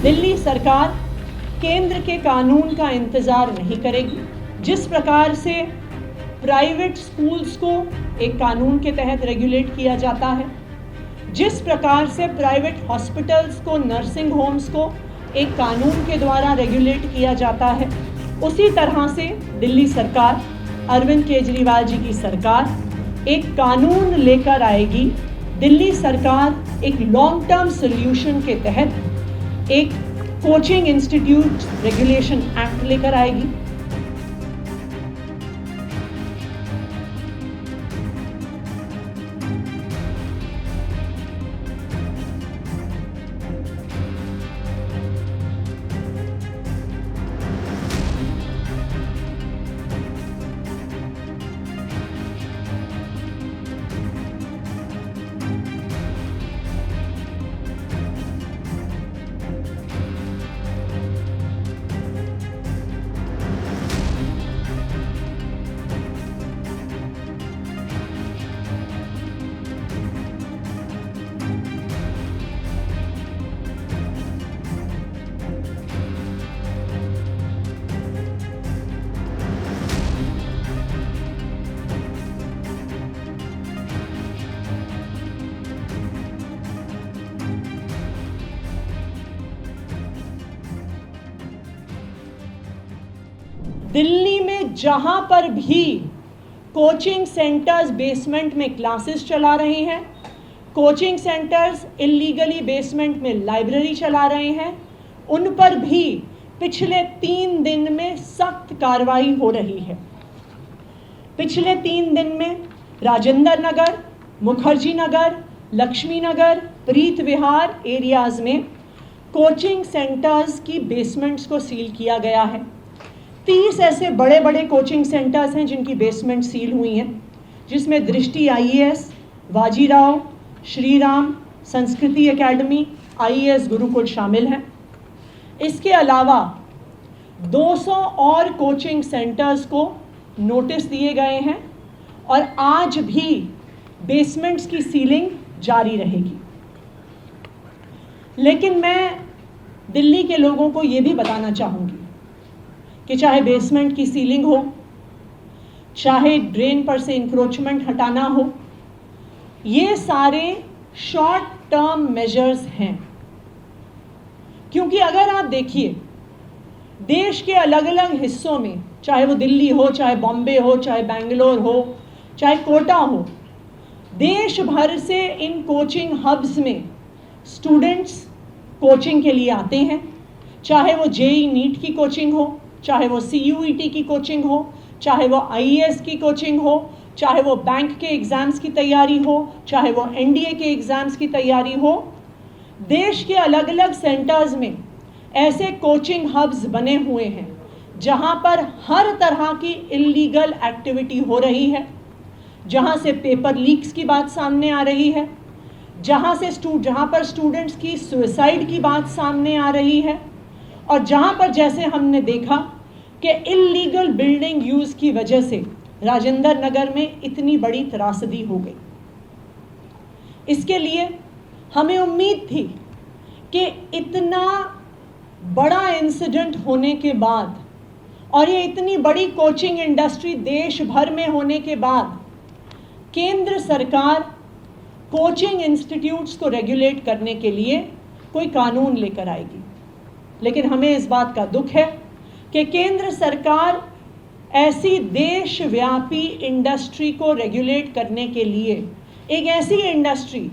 दिल्ली सरकार केंद्र के कानून का इंतज़ार नहीं करेगी। जिस प्रकार से प्राइवेट स्कूल्स को एक कानून के तहत रेगुलेट किया जाता है, जिस प्रकार से प्राइवेट हॉस्पिटल्स को, नर्सिंग होम्स को एक कानून के द्वारा रेगुलेट किया जाता है, उसी तरह से दिल्ली सरकार, अरविंद केजरीवाल जी की सरकार एक कानून लेकर आएगी। दिल्ली सरकार एक लॉन्ग टर्म सॉल्यूशन के तहत एक कोचिंग इंस्टीट्यूट रेगुलेशन एक्ट लेकर आएगी। दिल्ली में जहां पर भी कोचिंग सेंटर्स बेसमेंट में क्लासेस चला रहे हैं, कोचिंग सेंटर्स इल्लीगली बेसमेंट में लाइब्रेरी चला रहे हैं, उन पर भी पिछले 3 दिन में सख्त कार्रवाई हो रही है। पिछले 3 दिन में राजेंद्र नगर, मुखर्जी नगर, लक्ष्मी नगर, प्रीत विहार एरियाज में कोचिंग सेंटर्स की बेसमेंट्स को सील किया गया है। 30 ऐसे बड़े बड़े कोचिंग सेंटर्स हैं जिनकी बेसमेंट सील हुई हैं, जिसमें दृष्टि IAS, बाजीराव, श्रीराम, संस्कृति एकेडमी, IAS गुरुकुल शामिल हैं। इसके अलावा 200 और कोचिंग सेंटर्स को नोटिस दिए गए हैं और आज भी बेसमेंट्स की सीलिंग जारी रहेगी। लेकिन मैं दिल्ली के लोगों को ये भी बताना चाहूँगी कि चाहे बेसमेंट की सीलिंग हो, चाहे ड्रेन पर से इंक्रोचमेंट हटाना हो, ये सारे शॉर्ट टर्म मेजर्स हैं। क्योंकि अगर आप देखिए, देश के अलग अलग हिस्सों में, चाहे वो दिल्ली हो, चाहे बॉम्बे हो, चाहे बेंगलोर हो, चाहे कोटा हो, देश भर से इन कोचिंग हब्स में स्टूडेंट्स कोचिंग के लिए आते हैं। चाहे वो JEE नीट की कोचिंग हो, चाहे वो CUET की कोचिंग हो, चाहे वो IAS की कोचिंग हो, चाहे वो बैंक के एग्ज़ाम्स की तैयारी हो, चाहे वो NDA के एग्ज़ाम्स की तैयारी हो, देश के अलग अलग सेंटर्स में ऐसे कोचिंग हब्स बने हुए हैं जहां पर हर तरह की इल्लीगल एक्टिविटी हो रही है, जहां से पेपर लीक्स की बात सामने आ रही है, जहां पर स्टूडेंट्स की सुसाइड की बात सामने आ रही है, और जहां पर जैसे हमने देखा कि इल्लीगल बिल्डिंग यूज़ की वजह से राजेंद्र नगर में इतनी बड़ी त्रासदी हो गई। इसके लिए हमें उम्मीद थी कि इतना बड़ा इंसिडेंट होने के बाद और ये इतनी बड़ी कोचिंग इंडस्ट्री देश भर में होने के बाद केंद्र सरकार कोचिंग इंस्टीट्यूट्स को रेगुलेट करने के लिए कोई कानून लेकर आएगी। लेकिन हमें इस बात का दुख है कि केंद्र सरकार ऐसी देशव्यापी इंडस्ट्री को रेगुलेट करने के लिए, एक ऐसी इंडस्ट्री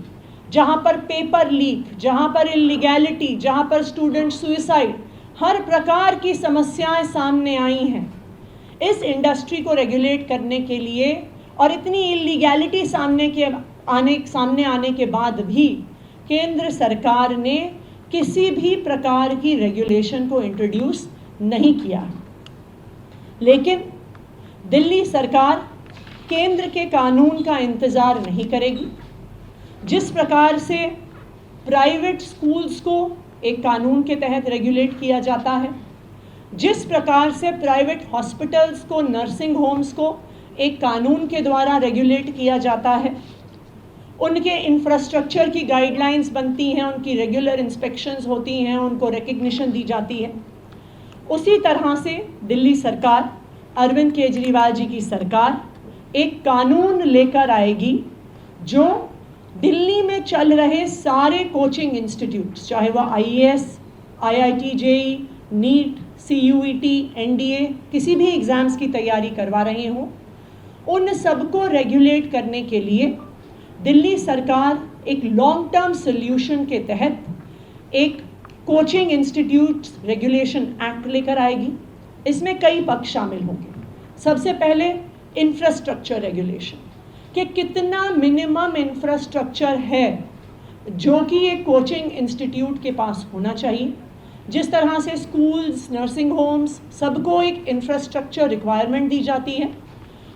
जहां पर पेपर लीक, जहां पर इलीगैलिटी, जहां पर स्टूडेंट सुसाइड, हर प्रकार की समस्याएं सामने आई हैं, इस इंडस्ट्री को रेगुलेट करने के लिए और इतनी इलीगैलिटी सामने आने के बाद भी केंद्र सरकार ने किसी भी प्रकार की रेगुलेशन को इंट्रोड्यूस नहीं किया। लेकिन दिल्ली सरकार केंद्र के कानून का इंतज़ार नहीं करेगी। जिस प्रकार से प्राइवेट स्कूल्स को एक कानून के तहत रेगुलेट किया जाता है, जिस प्रकार से प्राइवेट हॉस्पिटल्स को, नर्सिंग होम्स को एक कानून के द्वारा रेगुलेट किया जाता है, उनके इंफ्रास्ट्रक्चर की गाइडलाइंस बनती हैं, उनकी रेगुलर इंस्पेक्शंस होती हैं, उनको रिकग्निशन दी जाती है। उसी तरह से दिल्ली सरकार, अरविंद केजरीवाल जी की सरकार एक कानून लेकर आएगी जो दिल्ली में चल रहे सारे कोचिंग इंस्टीट्यूट्स, चाहे वह IAS, IIT JEE, NEET, CUET, NDA किसी भी एग्ज़ाम्स की तैयारी करवा रहे हों, उन सबको रेगुलेट करने के लिए दिल्ली सरकार एक लॉन्ग टर्म सोल्यूशन के तहत एक कोचिंग इंस्टीट्यूट्स रेगुलेशन एक्ट लेकर आएगी। इसमें कई पक्ष शामिल होंगे। सबसे पहले इंफ्रास्ट्रक्चर रेगुलेशन, कि कितना मिनिमम इंफ्रास्ट्रक्चर है जो कि एक कोचिंग इंस्टीट्यूट के पास होना चाहिए। जिस तरह से स्कूल्स, नर्सिंग होम्स, सबको एक इंफ्रास्ट्रक्चर रिक्वायरमेंट दी जाती है,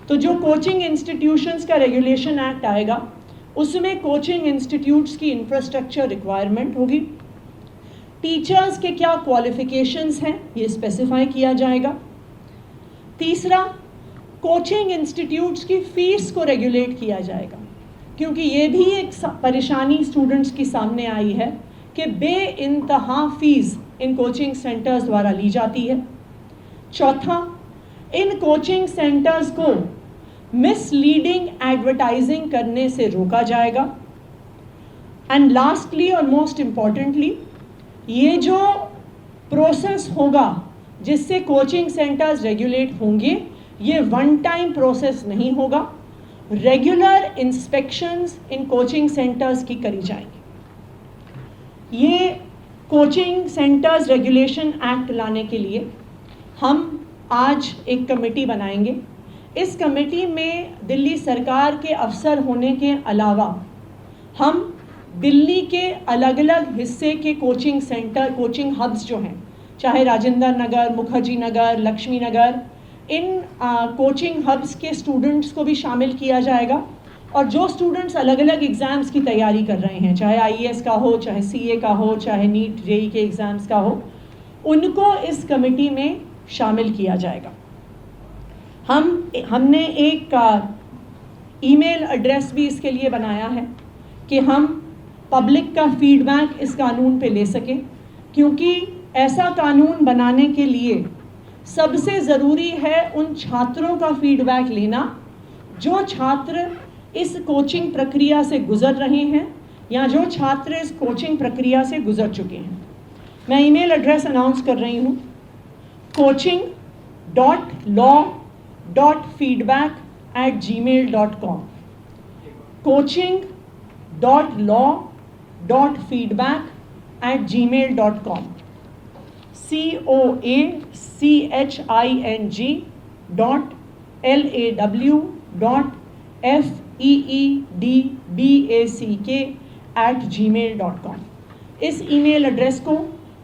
तो जो कोचिंग इंस्टीट्यूशंस का रेगुलेशन एक्ट आएगा उसमें कोचिंग इंस्टीट्यूट्स की इंफ्रास्ट्रक्चर रिक्वायरमेंट होगी। टीचर्स के क्या क्वालिफिकेशंस हैं ये स्पेसिफाई किया जाएगा। तीसरा, कोचिंग इंस्टीट्यूट्स की फ़ीस को रेगुलेट किया जाएगा, क्योंकि ये भी एक परेशानी स्टूडेंट्स की सामने आई है कि बेइंतहा फ़ीस इन कोचिंग सेंटर्स द्वारा ली जाती है। चौथा, इन कोचिंग सेंटर्स को मिसलीडिंग एडवर्टाइजिंग करने से रोका जाएगा। एंड लास्टली और मोस्ट इम्पॉर्टेंटली, ये जो प्रोसेस होगा जिससे कोचिंग सेंटर्स रेगुलेट होंगे, ये वन टाइम प्रोसेस नहीं होगा। Regular inspections in coaching centres की करी जाएंगी। ये कोचिंग सेंटर्स रेगुलेशन एक्ट लाने के लिए हम आज एक कमेटी बनाएंगे। इस कमेटी में दिल्ली सरकार के अफसर होने के अलावा हम दिल्ली के अलग अलग हिस्से के कोचिंग सेंटर, कोचिंग हब्स जो हैं, चाहे राजेंद्र नगर, मुखर्जी नगर, लक्ष्मी नगर, इन कोचिंग हब्स के स्टूडेंट्स को भी शामिल किया जाएगा। और जो स्टूडेंट्स अलग अलग एग्ज़ाम्स की तैयारी कर रहे हैं, चाहे IAS का हो, चाहे CA का हो, चाहे नीट JEE के एग्ज़ाम्स का हो, उनको इस कमेटी में शामिल किया जाएगा। हमने एक ईमेल एड्रेस भी इसके लिए बनाया है कि हम पब्लिक का फीडबैक इस कानून पे ले सकें, क्योंकि ऐसा कानून बनाने के लिए सबसे ज़रूरी है उन छात्रों का फीडबैक लेना जो छात्र इस कोचिंग प्रक्रिया से गुज़र रहे हैं या जो छात्र इस कोचिंग प्रक्रिया से गुज़र चुके हैं। मैं ईमेल एड्रेस अनाउंस कर रही हूँ, coaching.law.feedback@gmail.com, coaching.law.feedback@gmail.com, coaching.law.feedback@gmail.com। इस ईमेल एड्रेस को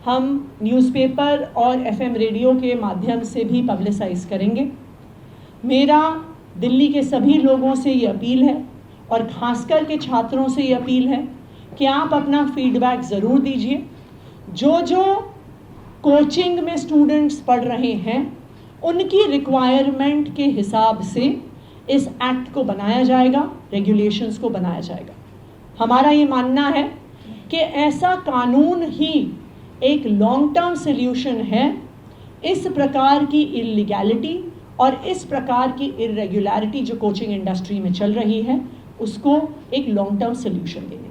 हम न्यूज़पेपर और FM रेडियो के माध्यम से भी पब्लिसाइज़ करेंगे। मेरा दिल्ली के सभी लोगों से ये अपील है और ख़ासकर के छात्रों से ये अपील है कि आप अपना फीडबैक ज़रूर दीजिए। जो कोचिंग में स्टूडेंट्स पढ़ रहे हैं उनकी रिक्वायरमेंट के हिसाब से इस एक्ट को बनाया जाएगा, रेगुलेशंस को बनाया जाएगा। हमारा ये मानना है कि ऐसा कानून ही एक लॉन्ग टर्म सल्यूशन है इस प्रकार की इलीगैलिटी और इस प्रकार की इरेगुलरिटी जो कोचिंग इंडस्ट्री में चल रही है, उसको एक लॉन्ग टर्म सल्यूशन देगा।